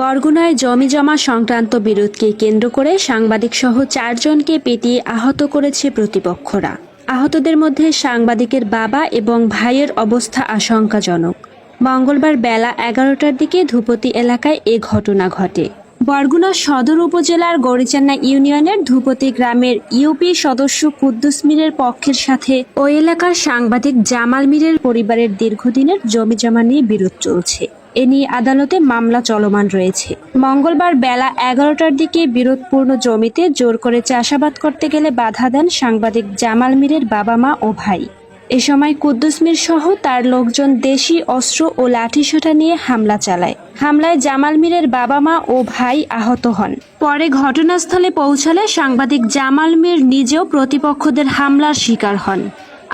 বরগুনায় জমিজমা সংক্রান্ত বিরোধকে কেন্দ্র করে সাংবাদিকসহ ৪ জনকে পিটিয়ে আহত করেছে প্রতিপক্ষরা। আহতদের মধ্যে সাংবাদিকের বাবা এবং ভাইয়ের অবস্থা আশঙ্কাজনক। মঙ্গলবার বেলা ১১টার দিকে ধুপতি এলাকায় এ ঘটনা ঘটে। বরগুনা সদর উপজেলার গড়িচান্না ইউনিয়নের ধুপতি গ্রামের ইউপি সদস্য কুদ্দুস মীরের পক্ষের সাথে ওই এলাকার সাংবাদিক জামাল মীরের পরিবারের দীর্ঘদিনের জমিজমা নিয়ে বিরোধ চলছে। এ নিয়ে আদালতে মামলা চলমান রয়েছে। মঙ্গলবার বেলা ১১টার দিকে বিরোধপূর্ণ জমিতে জোর করে চাষাবাদ করতে গেলে বাধা দেন সাংবাদিক জামাল মীরের বাবা মা ও ভাই। এ সময় কুদ্দুস মীর সহ তার লোকজন দেশি অস্ত্র ও লাঠিসোঁটা নিয়ে হামলা চালায়। হামলায় জামাল মীরের বাবা মা ও ভাই আহত হন। পরে ঘটনাস্থলে পৌঁছালে সাংবাদিক জামাল মীর নিজেও প্রতিপক্ষদের হামলার শিকার হন।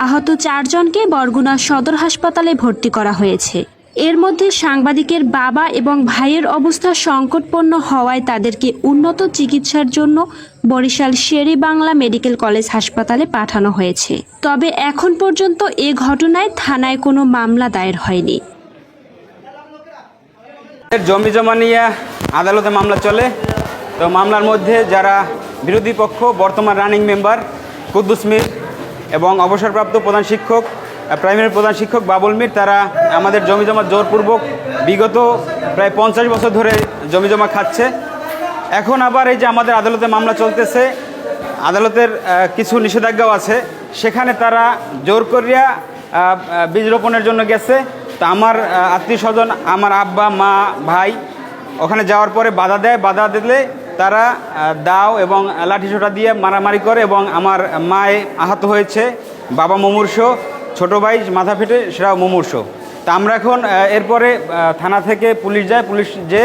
আহত ৪ জনকে বরগুনা সদর হাসপাতালে ভর্তি করা হয়েছে। এর মধ্যে সাংবাদিকের বাবা এবং ভাইয়ের অবস্থা সংকটপন্ন হওয়ায় তাদেরকে উন্নত চিকিৎসার জন্য বরিশাল শের-ই-বাংলা মেডিকেল কলেজ হাসপাতালে পাঠানো হয়েছে। তবে এখন পর্যন্ত এ ঘটনায় থানায় কোনো মামলা দায়ের হয়নি। জমি জমা নিয়ে আদালতে মামলা চলে। তো মামলার মধ্যে যারা বিরোধী পক্ষ বর্তমান রানিং মেম্বার কুদ্দুস মীর এবং অবসরপ্রাপ্ত প্রধান শিক্ষক প্রাইমারি প্রধান শিক্ষক বাবুল মীর, তারা আমাদের জমিজমা জোরপূর্বক বিগত প্রায় ৫০ বছর ধরে জমিজমা খাচ্ছে। এখন আবার এই যে আমাদের আদালতে মামলা চলতেছে, আদালতের কিছু নিষেধাজ্ঞাও আছে, সেখানে তারা জোর করিয়া বীজ রোপণের জন্য গেছে। তা আমার আত্মীয় স্বজন, আমার আব্বা মা ভাই ওখানে যাওয়ার পরে বাধা দিলে তারা দাও এবং লাঠিসোঁটা দিয়ে মারামারি করে এবং আমার মায়ে আহত হয়েছে, বাবা মুমূর্ষ, ছোটো ভাই মাথা ফেটে সেটাও মুমূর্ষ। তা আমরা এখন এরপরে থানা থেকে পুলিশ যায়, পুলিশ যে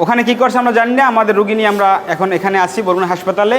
ওখানে কী করছে আমরা জানি না। আমাদের রুগী নিয়ে আমরা এখন এখানে আসি বরগুনা হাসপাতালে।